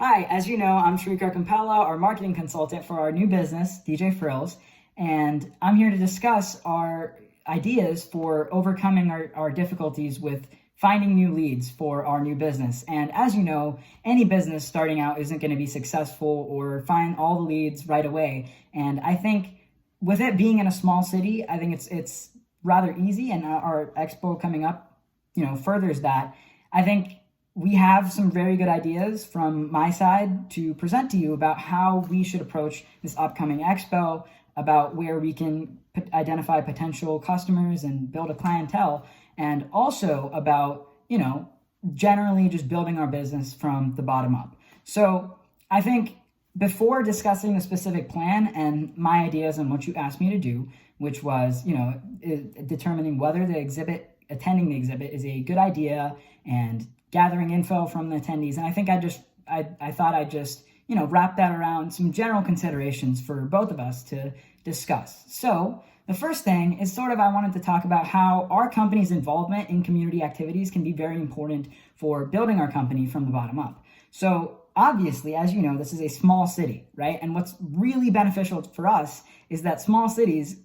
Hi, as you know, I'm Sreekar Kompella, our marketing consultant for our new business, DJ Frills, and I'm here to discuss our ideas for overcoming our difficulties with finding new leads for our new business. And as you know, any business starting out isn't going to be successful or find all the leads right away. And I think with it being in a small city, I think it's rather easy, and our expo coming up, furthers that. I think we have some very good ideas from my side to present to you about how we should approach this upcoming expo, about where we can identify potential customers and build a clientele, and also about, generally just building our business from the bottom up. So I think before discussing the specific plan and my ideas and what you asked me to do, which was, determining whether attending the exhibit is a good idea and gathering info from the attendees. And I think I thought I'd just, wrap that around some general considerations for both of us to discuss. So the first thing is I wanted to talk about how our company's involvement in community activities can be very important for building our company from the bottom up. So obviously, as you know, this is a small city, right? And what's really beneficial for us is that small cities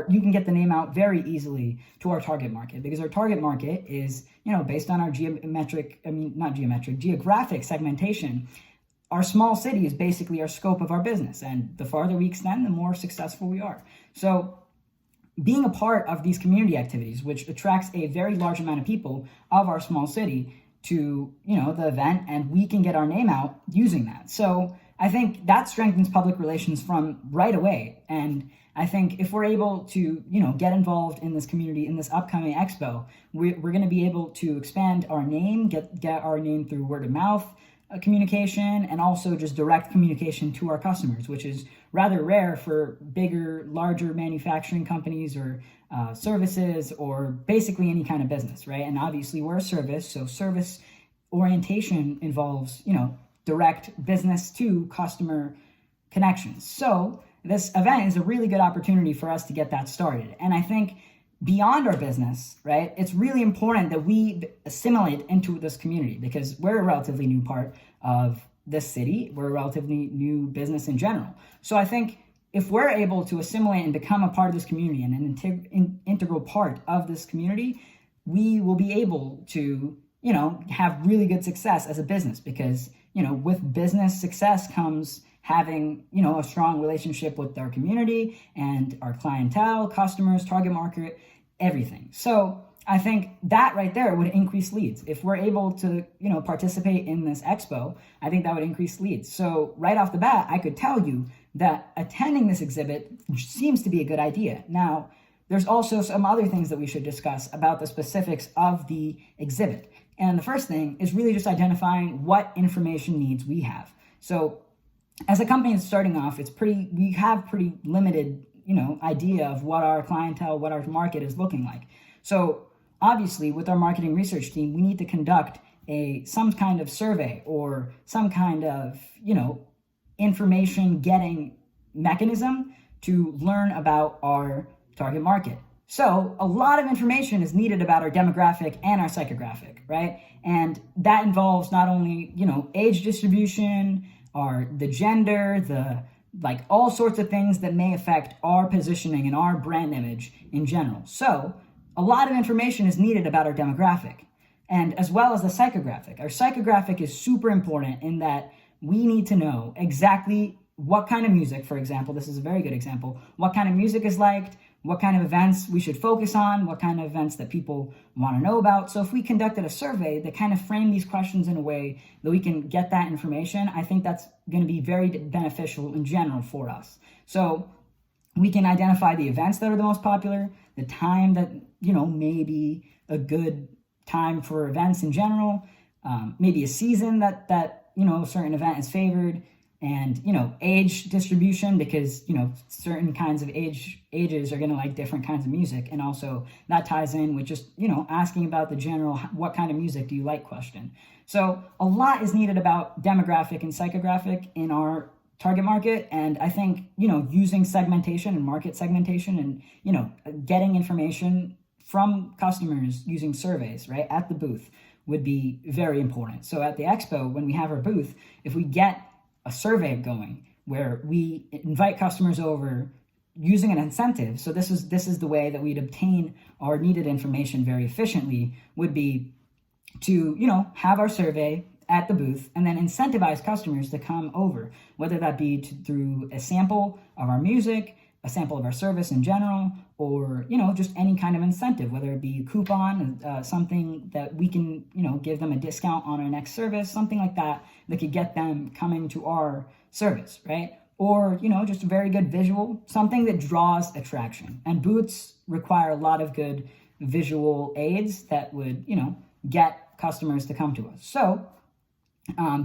you can get the name out very easily to our target market, because our target market is, based on our geographic segmentation. Our small city is basically our scope of our business, and the farther we extend, the more successful we are. So being a part of these community activities, which attracts a very large amount of people of our small city to, the event, and we can get our name out using that. So I think that strengthens public relations from right away. And I think if we're able to, get involved in this community, in this upcoming expo, we're going to be able to expand our name, get our name through word of mouth communication, and also just direct communication to our customers, which is rather rare for bigger, larger manufacturing companies or services, or basically any kind of business, right? And obviously we're a service, so service orientation involves, direct business to customer connections. So this event is a really good opportunity for us to get that started. And I think beyond our business, right, it's really important that we assimilate into this community, because we're a relatively new part of this city. We're a relatively new business in general. So I think if we're able to assimilate and become a part of this community and an integral part of this community, we will be able to, have really good success as a business, because, with business success comes having, a strong relationship with our community and our clientele, customers, target market, everything. So I think that right there would increase leads. If we're able to, participate in this expo, I think that would increase leads. So right off the bat, I could tell you that attending this exhibit seems to be a good idea. Now, there's also some other things that we should discuss about the specifics of the exhibit. And the first thing is really just identifying what information needs we have. So as a company that's starting off, we have pretty limited, idea of what our clientele, what our market is looking like. So obviously with our marketing research team, we need to conduct some kind of survey or some kind of, information getting mechanism to learn about our target market. So a lot of information is needed about our demographic and our psychographic, right? And that involves not only, age distribution, the gender, all sorts of things that may affect our positioning and our brand image in general. So a lot of information is needed about our demographic, and as well as the psychographic. Our psychographic is super important in that we need to know exactly what kind of music, for example, this is a very good example, what kind of music is liked, what kind of events we should focus on, what kind of events that people want to know about. So if we conducted a survey that kind of framed these questions in a way that we can get that information, I think that's going to be very beneficial in general for us. So we can identify the events that are the most popular, the time that, may be a good time for events in general, maybe a season that a certain event is favored, and, age distribution, because, certain kinds of ages are going to like different kinds of music. And also that ties in with just, asking about the general, what kind of music do you like question. So a lot is needed about demographic and psychographic in our target market. And I think, using segmentation and market segmentation and, getting information from customers using surveys, right, at the booth would be very important. So at the expo, when we have our booth, if we get a survey going where we invite customers over using an incentive, so this is the way that we'd obtain our needed information very efficiently, would be to, have our survey at the booth and then incentivize customers to come over, whether that be through a sample of our music, a sample of our service in general, or, just any kind of incentive, whether it be a coupon, something that we can, give them a discount on our next service, something like that could get them coming to our service, right? Or, just a very good visual, something that draws attraction. And booths require a lot of good visual aids that would, get customers to come to us. So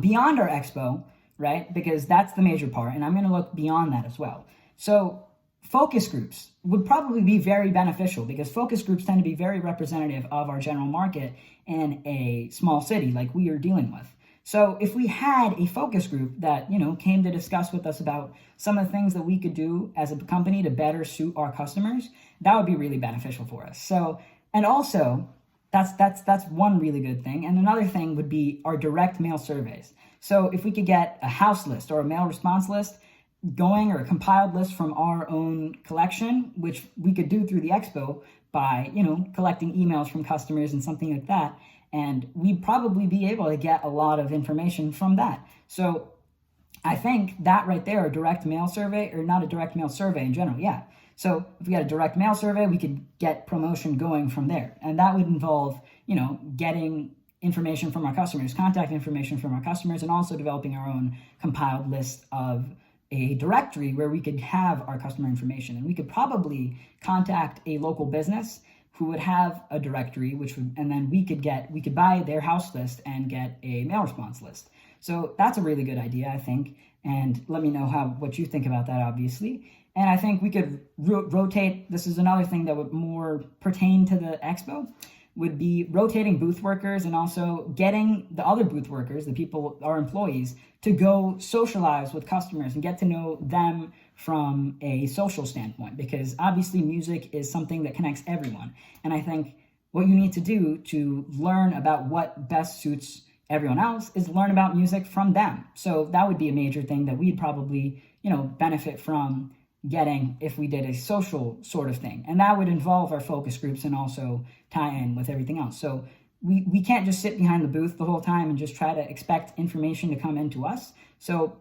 beyond our expo, right, because that's the major part, and I'm going to look beyond that as well. So focus groups would probably be very beneficial because focus groups tend to be very representative of our general market in a small city like we are dealing with. So if we had a focus group that, came to discuss with us about some of the things that we could do as a company to better suit our customers, that would be really beneficial for us. So, and also, that's one really good thing. And another thing would be our direct mail surveys. So if we could get a house list or a mail response list going, or a compiled list from our own collection, which we could do through the expo by, collecting emails from customers and something like that. And we'd probably be able to get a lot of information from that. So I think that right there, a direct mail survey, or not a direct mail survey in general, yeah. So if we had a direct mail survey, we could get promotion going from there. And that would involve, getting information from our customers, contact information from our customers, and also developing our own compiled list of a directory where we could have our customer information. And we could probably contact a local business who would have a directory, and then we could buy their house list and get a mail response list. So that's a really good idea, I think. And let me know what you think about that, obviously. And I think we could rotate. This is another thing that would more pertain to the expo, would be rotating booth workers and also getting the other booth workers, the people, our employees, to go socialize with customers and get to know them from a social standpoint, because obviously music is something that connects everyone. And I think what you need to do to learn about what best suits everyone else is learn about music from them. So that would be a major thing that we'd probably, benefit from getting if we did a social sort of thing. And that would involve our focus groups and also tie in with everything else. So we can't just sit behind the booth the whole time and just try to expect information to come into us. So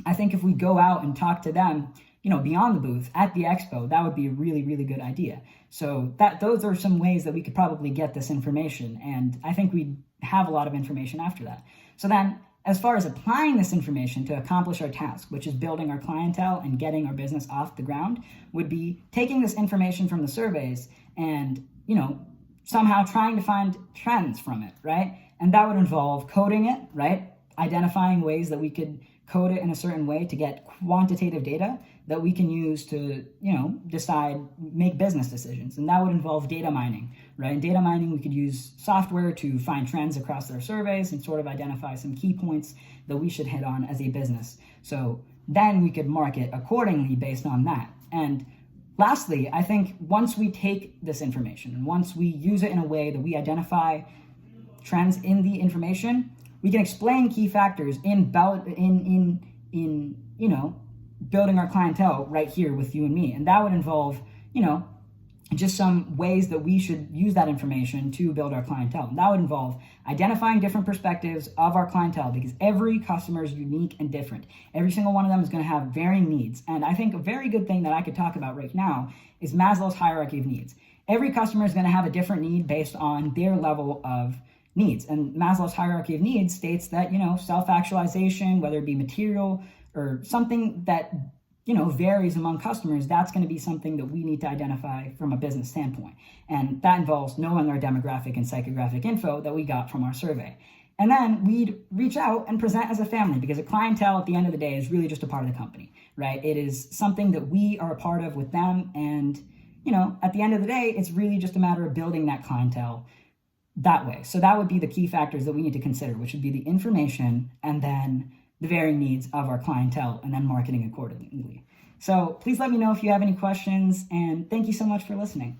I think if we go out and talk to them, beyond the booth at the expo, that would be a really, really good idea. So those are some ways that we could probably get this information. And I think we'd have a lot of information after that. So then, as far as applying this information to accomplish our task, which is building our clientele and getting our business off the ground, would be taking this information from the surveys and, somehow trying to find trends from it, right? And that would involve coding it, right? Identifying ways that we could code it in a certain way to get quantitative data that we can use to, make business decisions. And that would involve data mining, right? In data mining, we could use software to find trends across their surveys and sort of identify some key points that we should hit on as a business. So then we could market accordingly based on that. And lastly, I think once we take this information and once we use it in a way that we identify trends in the information, we can explain key factors in building our clientele right here with you and me. And that would involve, just some ways that we should use that information to build our clientele. And that would involve identifying different perspectives of our clientele, because every customer is unique and different. Every single one of them is going to have varying needs. And I think a very good thing that I could talk about right now is Maslow's hierarchy of needs. Every customer is going to have a different need based on their level of needs. And Maslow's hierarchy of needs states that, self-actualization, whether it be material or something that, varies among customers, that's going to be something that we need to identify from a business standpoint. And that involves knowing our demographic and psychographic info that we got from our survey. And then we'd reach out and present as a family, because a clientele at the end of the day is really just a part of the company, right? It is something that we are a part of with them. And, at the end of the day, it's really just a matter of building that clientele that way. So that would be the key factors that we need to consider, which would be the information and then the varying needs of our clientele and then marketing accordingly. So please let me know if you have any questions, and thank you so much for listening.